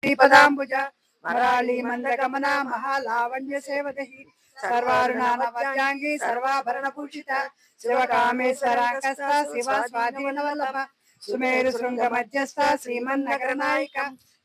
पदाम्बुज मराली मंदगमना महालावण्य सेवदहि सर्वारुणानवद्यांगी सर्वाभरण भूषिता शिवकामेश्वराकस्ता शिवा स्वाधीनवल्लभ सुमेरु शृंग मध्यस्थ श्रीमन्नगर नायक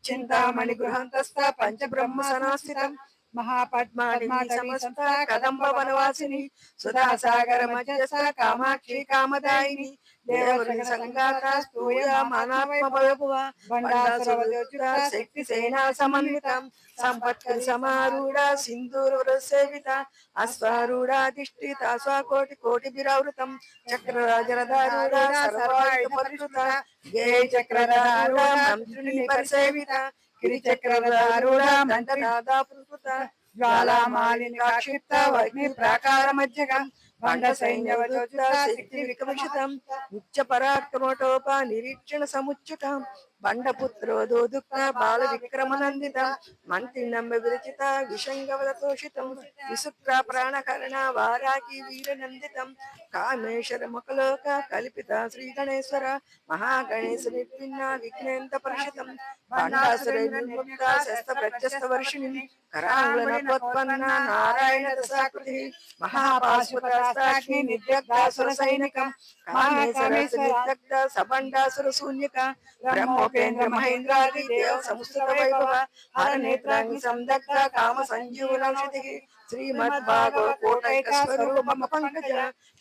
चिंतामणि गृहांतस्थ पंचब्रह्म सनास्थितम् महापद्मालिनी समस्त कदंब वनवासिनी सुधासागर मध्यस्थ कामाक्षी कामदायिनी देवऋषि संगाता स्तूया मानात्म वैभव भंडासुरवदोच्युता शक्ति सेना समन्विता संपत्करि समारूढ़ सिंदूर सेविता अश्वारूढ़ाधिष्ठिता स्वाकोटि कोटिभिरावृतं चक्रराजरधारूढ़ सर्वायुध परिष्कृता गेय चक्रधारूढ़ मंत्रिणी परिसेविता गिरिचक्रधारूढ़ दंडनादा पुष्पता ज्वालामालिनी क्षिप्त अग्नि प्राकार मध्यगम भंड सैन्यवदोच्युता शक्ति विकमिषितं उच्च पराक्रमोटोपा निरीक्षण समुच्युतं बंडपुत्रो दुःख बाल विक्रमनंदितं मंत्रिणं विरचिता विशंगवदतोषितं विसुक्ता प्राणकरणा वाराकी वीरनंदितं कामेश्वर मुखलोक कल्पिता श्री गणेश्वर महागणेश निर्विघ्न विघ्नेन्द्र परिषितं भंडासुर निर्मुक्ता शस्त्र प्रत्यस्थ वर्षिणी करांगुलनपोत्पन्ना नारायण दशाकृतिः महापाशुपतास्ताग्नि नित्यग्धासुर सैनिकं कामेश्वर सबंडासुर शून्यका ब्रह्मोपेन्द्र महेन्द्रादि देव समुस्थित वैभव हर नेत्राग्नि संदग्ध काम संजीवनौषधिः श्रीमद्भागवत कोटैक स्वरूप मम पंकज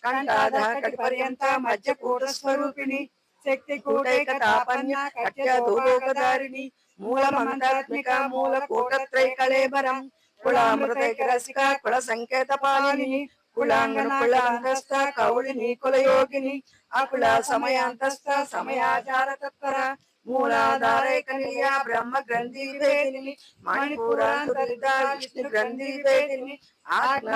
कंठाधार कटिपर्यंता मध्यकूट स्वरूपिणी शक्ति कूटैक तापन्या कट्य दोलोकधारिणी मूल मंत्रात्मिका मूल कूटत्रैकलेबरं कुलामृतैक रसिका कुल संकेत पालिनी कुलांगन कुलांतस्थ कौलिनी कुलयोगिनी अकुला समयांतस्थ समयाचार तत्पर मूलाधारैक निलया ब्रह्म ग्रंथि विभेदिनी मणिपुरांतरिता विष्णु ग्रंथि विभेदिनी आत्मा